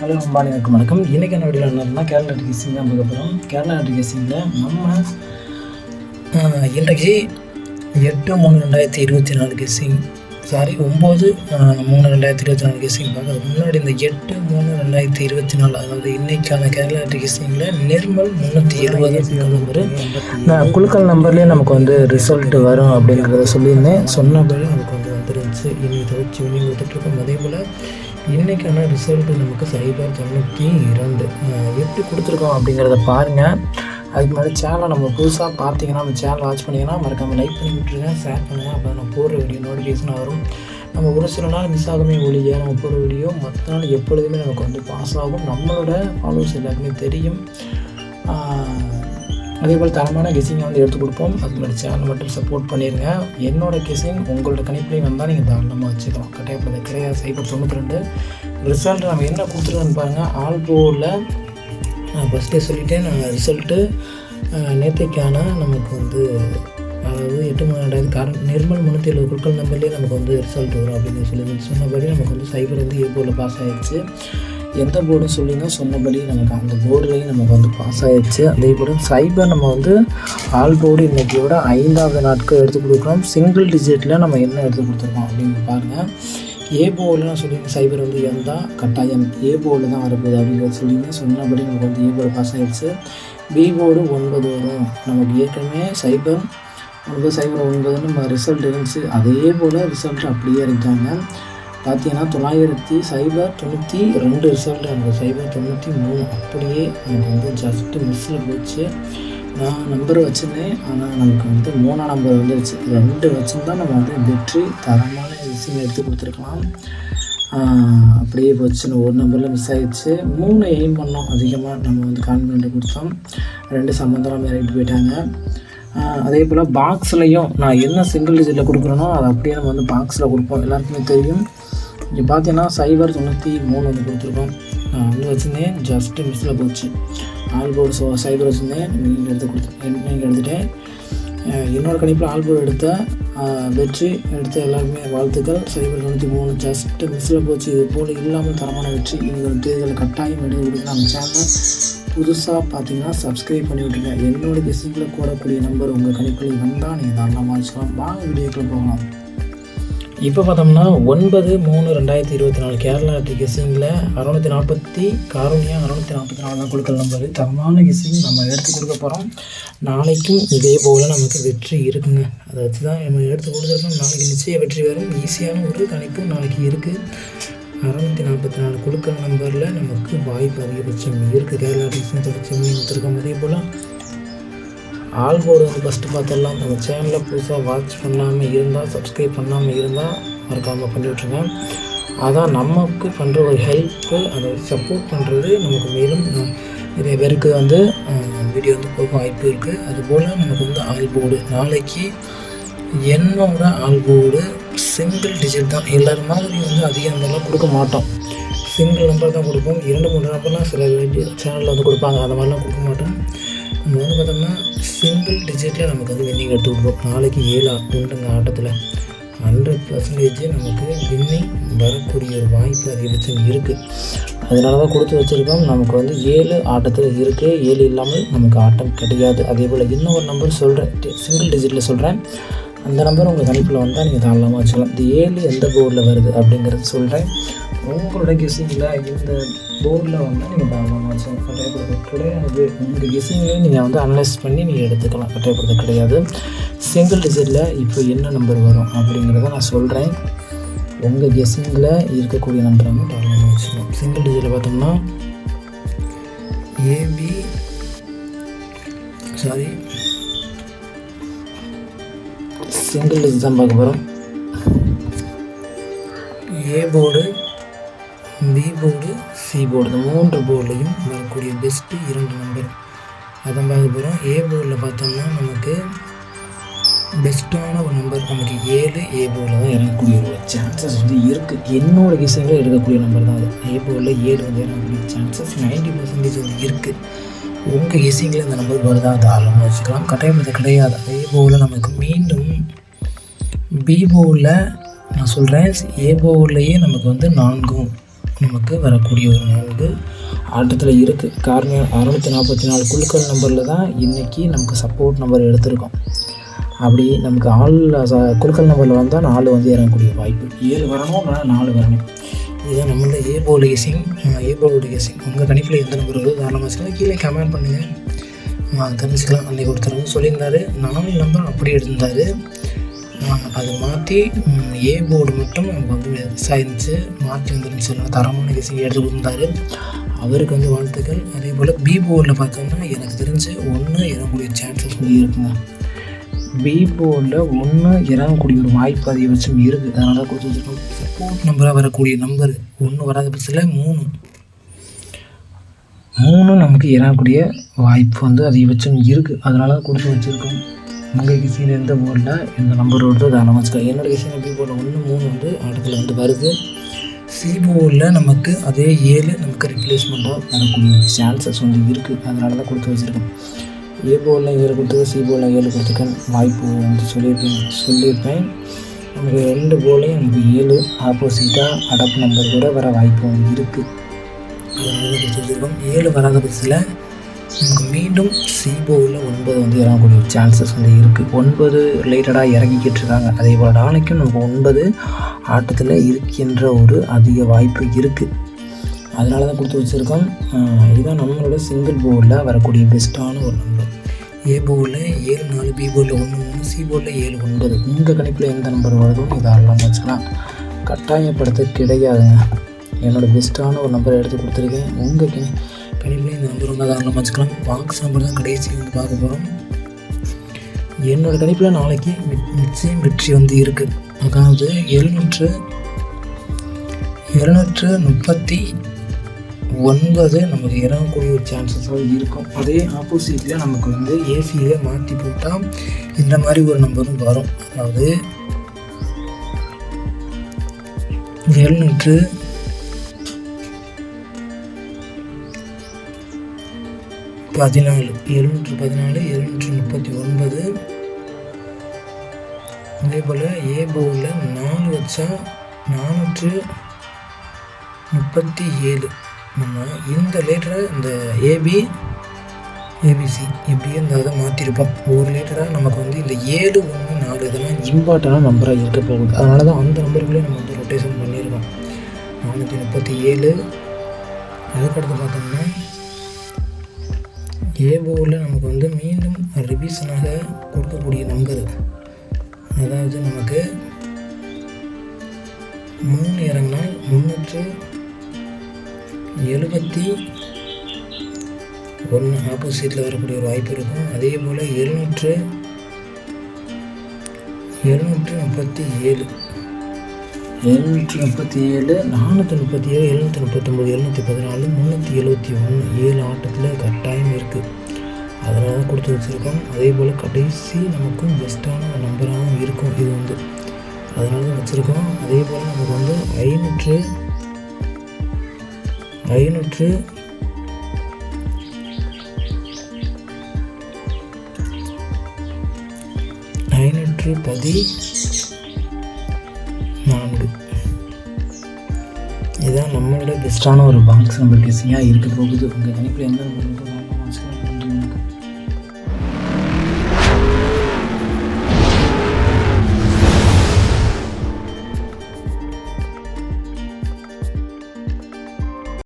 Hello அம்பானிக்கு வணக்கம். இன்றைக்கான வீடியோவில் என்னன்னா கேரளா கெஸ்ஸிங் தான் பார்க்க போகிறோம். கேரளா கெஸ்ஸிங்கில் நம்ம இன்றைக்கு 8/3/2024 கெஸ்ஸிங் 9/3/2024 கெஸ்ஸிங் பார்க்கறதுக்கு முன்னாடி இந்த 8/3/2024 அதாவது இன்றைக்கான கேரளா கெஸ்ஸிங்கில் நிர்மல் 370 நம்பரு நான் குழுக்கள் நம்பர்லேயே நமக்கு ரிசல்ட் வரும் அப்படிங்கிறத சொல்லியிருந்தேன். சொன்னபடி நமக்கு வந்துருந்துச்சு. இன்னைக்கு வச்சு இன்னும் கொடுத்துட்ருக்கோம். அதே போல் இன்றைக்கான ரிசல்ட்டு நமக்கு 092 எப்படி கொடுத்துருக்கோம் அப்படிங்கிறத பாருங்கள். அதுக்கு முன்னாடி சேனலை நம்ம புதுசாக பார்த்தீங்கன்னா அந்த சேனல் வாட்ச் பண்ணிங்கன்னா மறக்காமல் லைக் பண்ணி விட்டுருங்க, ஷேர் பண்ணுங்கள். அப்போ நான் போடுற வீடியோ நோட்டிஃபிகேஷன் வரும். நம்ம ஒரு சில நாள் மிஸ் ஆகுமே ஒழிய நம்ம போடுற வீடியோ மற்ற நாள் எப்பொழுதுமே நமக்கு பாஸ் ஆகும். நம்மளோட ஃபாலோவர்ஸ் எல்லாருக்குமே தெரியும். அதேபோல் தரமான கெஸ்ஸிங்கை எடுத்து கொடுப்போம். அதுக்கு முன்னாடி சேனல் மட்டும் சப்போர்ட் பண்ணிடுங்க. என்னோடய கெஸ்ஸிங் உங்களோட கணிப்புலையும் வந்தால் நீங்கள் தாராளமாக வச்சுக்கலாம். கட்டாயப்பட கிடையாது. 092 ரிசல்ட் நம்ம என்ன கொடுத்துருக்கோன்னு பாருங்கள். ஆல்போவில் ஃபஸ்ட்டே சொல்லிவிட்டேன். நான் ரிசல்ட்டு நேற்றைக்கான நமக்கு அதாவது 8/3/2024 நிர்மல் 370 குழுக்கள் நம்பர்லேயே நமக்கு ரிசல்ட் வரும் அப்படின்னு சொன்னபடி நமக்கு சைபர் ஏபோர்டில் பாஸ் ஆகிடுச்சு. எந்த போர்டும் சொல்லிங்க சொன்னபடி நமக்கு அந்த போர்டுலேயும் நமக்கு பாஸ் ஆகிடுச்சு. அதே போல் சைபர் நம்ம ஆல் போர்டு இன்றைக்கியோட 5வது நாட்கள் எடுத்து கொடுக்குறோம். சிங்கிள் டிஜிட்டில் நம்ம என்ன எடுத்து கொடுத்துருக்கோம் அப்படின்னு பாருங்கள். ஏ போர்டில் நான் சொல்லியிருந்தேன் சைபர் எந்தால் கட்டாயம் ஏ போர்டில் தான் வரப்போகுது அப்படிங்கிறத சொல்லியிருந்தேன். சொன்னபடி நமக்கு ஏ போர்டு பாஸ் ஆகிடுச்சு. பி போர்டு 9 வரும். நமக்கு ஏற்கனவே சைபர் 9/09 நம்ம ரிசல்ட் இருந்துச்சு. அதே போல் ரிசல்ட் அப்படியே இருக்காங்க. பார்த்தீங்கன்னா 992 ரிசல்ட் நமக்கு 093 அப்படியே நமக்கு ஜஸ்ட்டு மிஸ்ஸில் போச்சு. நான் நம்பர் வச்சுருந்தேன், ஆனால் நமக்கு 3ஆம் நம்பர் வந்துருச்சு. 2 வச்சுருந்தா நம்ம வெற்றி தரமான விஷயம் எடுத்து கொடுத்துருக்கலாம். அப்படியே போச்சு. ஒரு நம்பரில் மிஸ் ஆகிடுச்சு. 3 எய்ம் பண்ணோம். அதிகமாக நம்ம கான்ஃபிடென்ட் கொடுத்தோம். 2 சம்மந்தமாக இறங்கிட்டு போயிட்டாங்க. அதே போல் பாக்ஸ்லையும் நான் என்ன சிங்கிள் டிஜிட்டில் கொடுக்குறேனோ அதை அப்படியே நம்ம பாக்ஸில் கொடுப்போம். எல்லாருக்குமே தெரியும். இங்கே பார்த்தீங்கன்னா 093 கொடுத்துருக்கோம். நான் வச்சுருந்தேன், ஜஸ்ட்டு மிஸ்ஸில் போச்சு. ஆல்போர்டு சைபர் வச்சுருந்தேன், நீங்கள் எடுத்துட்டேன். என்னோடய கணிப்பில் ஆல்போர்டு எடுத்த வெற்றி எடுத்த எல்லாருமே வாழ்த்துக்கள். 093 ஜஸ்ட்டு மிஸ்ஸில் போச்சு. இது போல் இல்லாமல் தரமான வெற்றி எங்கள் தேர்தல் கட்டாயம் எடுத்து கொடுங்க. நம்ம சேனலை புதுசாக பார்த்தீங்கன்னா சப்ஸ்கிரைப் பண்ணி விட்டுருங்க. என்னோடய கெஸ்ஸிங்கில் கூடக்கூடிய நம்பர் உங்கள் கணிப்பில் வந்தால் நீங்கள் தாராளமாக வச்சுக்கலாம். வாங்க வீடியோக்குள்ளே போகலாம். இப்போ பார்த்தோம்னா 9/3/2024 கேரளா கெஸ்ஸிங்கில் 640 காரணியா 644 தான் குழுக்கள் நம்பர். தரமான கெஸ்ஸிங் நம்ம எடுத்து கொடுக்க போகிறோம். நாளைக்கும் இதே போல் நமக்கு வெற்றி இருக்குங்க. அதை வச்சு தான் நம்ம எடுத்து கொடுத்துருக்கோம். நாளைக்கு நிச்சயம் வெற்றி வரும். ஈஸியான ஒரு கணிப்பு நாளைக்கு இருக்குது. 644 குழுக்கள் நம்பரில் நமக்கு வாய்ப்பு அதிகபட்சம் இருக்குது. கேரளா கெஸ்ஸிங் தொடர்ச்சி கொடுத்துருக்கோம். அதே போல் ஆல் போர்டு ஃபஸ்ட்டு பார்த்துடலாம். நம்ம சேனலில் புதுசாக வாட்ச் பண்ணாமல் இருந்தால் சப்ஸ்கிரைப் பண்ணாமல் இருந்தால் மறக்காமல் பண்ணி விட்ருங்க. அதான் நமக்கு பண்ணுற ஒரு ஹெல்ப்பு. அதை சப்போர்ட் பண்ணுறது நமக்கு மேலும் நிறைய பேருக்கு வீடியோ போக வாய்ப்பு இருக்குது. அதுபோல் நமக்கு ஆல் போர்டு நாளைக்கு என்னோட ஆல் போர்டு சிங்கிள் டிஜிட் தான். எல்லோரும் மாதிரி அதிக நம்பர்லாம் கொடுக்க மாட்டோம். சிங்கிள் நம்பர் தான் கொடுப்போம். 2-3 நம்பர்லாம் சில சேனலில் கொடுப்பாங்க. அந்த மாதிரிலாம் கொடுக்க மாட்டோம். நம்ம பார்த்தோம்னா சிங்கிள் டிஜிட்டில் நமக்கு வின்னிங் எடுத்து கொடுப்போம். நாளைக்கு 7 உண்டுங்க ஆட்டத்தில் 100% நமக்கு வின்னிங் வரக்கூடிய ஒரு வாய்ப்பு அதிகபட்சம் இருக்குது. அதனால தான் கொடுத்து வச்சுருக்கோம். நமக்கு 7 ஆட்டத்தில் இருக்குது. 7 இல்லாமல் நமக்கு ஆட்டம் கிடையாது. அதே போல் இன்னொரு நம்பர் சொல்கிறேன், சிங்கிள் டிஜிட்டில் சொல்கிறேன். அந்த நம்பர் உங்கள் கணிப்பில் வந்தால் நீங்கள் தாராளமாக வச்சுக்கலாம். இந்த 7 எந்த போர்டில் வருது அப்படிங்கிறது சொல்கிறேன். உங்களோட கெஸ்ஸிங்கில் இந்த போர்டில் நீங்கள் தாராளமாக வச்சுக்கலாம். கட்டாயப்படுறது கிடையாது. உங்கள் கெஸ்ஸிங்லேயும் நீங்கள் அனலைஸ் பண்ணி நீங்கள் எடுத்துக்கலாம். கட்டாயப்படுறது கிடையாது. சிங்கிள் டிஜிட்டில் இப்போ என்ன நம்பர் வரும் அப்படிங்கிறத நான் சொல்கிறேன். உங்கள் கெஸ்ஸிங்கில் இருக்கக்கூடிய நம்பரை தாராளமாக வச்சுக்கலாம். சிங்கிள் டிஜிட்டில் பார்த்தோம்னா சிங்கிள் டிஜிட் தான் பார்க்க போகிறோம். A board, B board, C board, இந்த 3 போர்டுலையும் வரக்கூடிய பெஸ்ட்டு 2 நம்பர் அதான் பார்க்க போகிறோம். ஏ போர்டில் பார்த்தோம்னா நமக்கு பெஸ்ட்டான ஒரு நம்பர் நமக்கு 7 ஏ போர்டில் தான் இறங்கக்கூடிய ஒரு சான்சஸ் இருக்குது. என்னோடய கெஸ்ஸிங்கில் எடுக்கக்கூடிய நம்பர் தான் அது. ஏ போர்டில் 7 இறங்கக்கூடிய சான்சஸ் 90% இருக்குது. உங்கள் கெஸ்ஸிங்கில் இந்த நம்பர் வருதா தாராளமாக வச்சுக்கலாம். கட்டாயப்படுத்த கிடையாது. அதே போல் நமக்கு மீண்டும் பி போர்டில் நான் சொல்கிறேன். ஏ போர்ட்லேயே நமக்கு 4 நமக்கு வரக்கூடிய ஒரு 4 ஆட்டத்தில் இருக்குது. காரணம் 644 குழுக்கள் நம்பரில் தான் இன்றைக்கி நமக்கு சப்போர்ட் நம்பர் எடுத்திருக்கோம். அப்படி நமக்கு குழுக்கள் நம்பரில் வந்தால் 4 வந்து இறங்கக்கூடிய வாய்ப்பு. 7 வரணும், இல்லைனா 4 வரணும். இதுதான் நம்மளோட ஏபோல் கெஸிங். உங்கள் கணிப்பில் எந்த நம்பர் வருது தாராளமாக வச்சுக்கலாம். கீழே கமெண்ட் பண்ணுங்கள், தெரிஞ்சுக்கலாம். அன்றைக்கி ஒருத்தர் வந்து சொல்லியிருந்தார் 4 நம்பர் அப்படி எடுத்திருந்தார். அது மாற்றி ஏ போர்டு மட்டும் நமக்கு வந்து மிஸ் ஆயிருந்துச்சு, மாற்றி வந்துருந்துச்சு. தரமான கெஸிங் எடுத்து கொடுத்துருந்தாரு. அவருக்கு வந்து வாழ்த்துக்கள். அதே போல் பி போர்டில் பார்த்தோம்னா எனக்கு தெரிஞ்சு 1 இறங்கக்கூடிய சான்சஸ் வந்து இருக்குங்க. பி போர்டில் 1 இறங்கக்கூடிய ஒரு வாய்ப்பு அதிகபட்சம் இருக்குது. அதனால தான் கொடுத்து வச்சுருக்கோம். சப்போர்ட் நம்பராக வரக்கூடிய நம்பர் 1 வராத பட்சத்தில் 3 நமக்கு இறங்கக்கூடிய வாய்ப்பு வந்து அதிகபட்சம் இருக்குது. அதனால தான் கொடுத்து வச்சுருக்கோம். உங்கள் கிசியில் எந்த போர்டில் எந்த நம்பர் வருதோ அதை வச்சுக்கலாம். என்னோடய கிசியில் பி போர்டில் 1, 3 வந்து ஆட்டத்தில் வந்து வருது. சி போர்டில் நமக்கு அதே 7 நமக்கு ரிப்ளேஸ்மெண்ட்டாக வரக்கூடிய சான்சஸ் வந்து இருக்குது. அதனால தான் கொடுத்து வச்சுருக்கோம். ஏ போர்டில் 7 கொடுத்துருக்கேன், சி போர்டில் 7 கொடுத்துருக்கேன். வாய்ப்பு வந்து சொல்லியிருப்பேன். நமக்கு 2 போர்ட்லையும் நமக்கு 7 ஆப்போசிட்டாக அடப்பு நம்பர் கூட வர வாய்ப்பு வந்து இருக்குது. அதனால தான் கொடுத்து வச்சுருக்கோம். 7 வராத பட்சத்தில் நமக்கு மீண்டும் சி போர்டில் 9 வந்து இறங்கக்கூடிய சான்சஸ் வந்து இருக்குது. 9 ரிலேட்டடாக இறங்கிக்கிட்டு இருக்காங்க. அதே போல் நாளைக்கும் நமக்கு 9 ஆட்டத்தில் இருக்கின்ற ஒரு அதிக வாய்ப்பு இருக்குது. அதனால தான் கொடுத்து வச்சுருக்கோம். இதுதான் நம்மளோட சிங்கிள் போர்டில் வரக்கூடிய பெஸ்ட்டான ஒரு நம்பர். ஏ போர்டில் 7, 4, பி போர்டில் 1, 3, சி போர்டில் 7, 9. உங்கள் கணிப்பில் எந்த நம்பர் வருதோ இதெல்லாம் வச்சுக்கலாம். கட்டாயப்படுத்த கிடையாதுங்க. என்னோடய பெஸ்ட்டான ஒரு நம்பரை எடுத்து கொடுத்துருக்கேன். உங்கள் கணிப்பில் இந்த நம்பர் வந்து அதெல்லாம் வச்சுக்கலாம். பாக்ஸ் நம்பர் தான் கடைசி வந்து பார்க்க போகிறோம். என்னோடய கணிப்பில் நாளைக்கு நிச்சயம் வெற்றி வந்து இருக்குது. அதாவது 739 நமக்கு இறங்கக்கூடிய ஒரு சான்சஸாக இருக்கும். அதே ஆப்போசிட்டில் நமக்கு வந்து ஏசியை மாற்றி போட்டால் இந்த மாதிரி ஒரு நம்பரும் வரும். அதாவது 714, 739. அதே போல் ஏ போர்டில் 4 வச்சா 437. நம்ம இந்த லேட்டரை இந்த ஏபிசி இப்படியே இந்த இதை மாற்றிருப்போம். ஒரு லேட்டராக நமக்கு வந்து இந்த 7, 1, 4 இதெல்லாம் இம்பார்ட்டண்டான நம்பராக இருக்க போகுது. அதனால தான் அந்த நம்பருக்குள்ளே நம்ம வந்து ரொட்டேஷன் பண்ணியிருக்கோம். 437. அதுக்கடுத்து பார்த்தோம்னா ஏ போர்டில் நமக்கு வந்து மீண்டும் ரிவிஷனாக கொடுக்கக்கூடிய நம்பர், அதாவது நமக்கு 3 இறங்கினால் 371 ஆப்போசிட்டில் வரக்கூடிய ஒரு வாய்ப்பு இருக்கும். அதே போல் 737, 437, 437, 739, 714, 371 7 ஆட்டத்தில் கட்டாயம் இருக்குது. அதனால தான் கொடுத்து வச்சுருக்கோம். அதே போல் கடைசி நமக்கும் பெஸ்ட்டான நம்பராகவும் இருக்கும் இது வந்து. அதனால தான் வச்சுருக்கோம். அதே போல் நமக்கு வந்து 514 இதுதான் நம்மளோட பெஸ்ட்டான ஒரு பாக்ஸ் நம்பர் கெஸிங்காக இருக்க போகுது. உங்கள் கணிப்பில் எந்த நம்பர்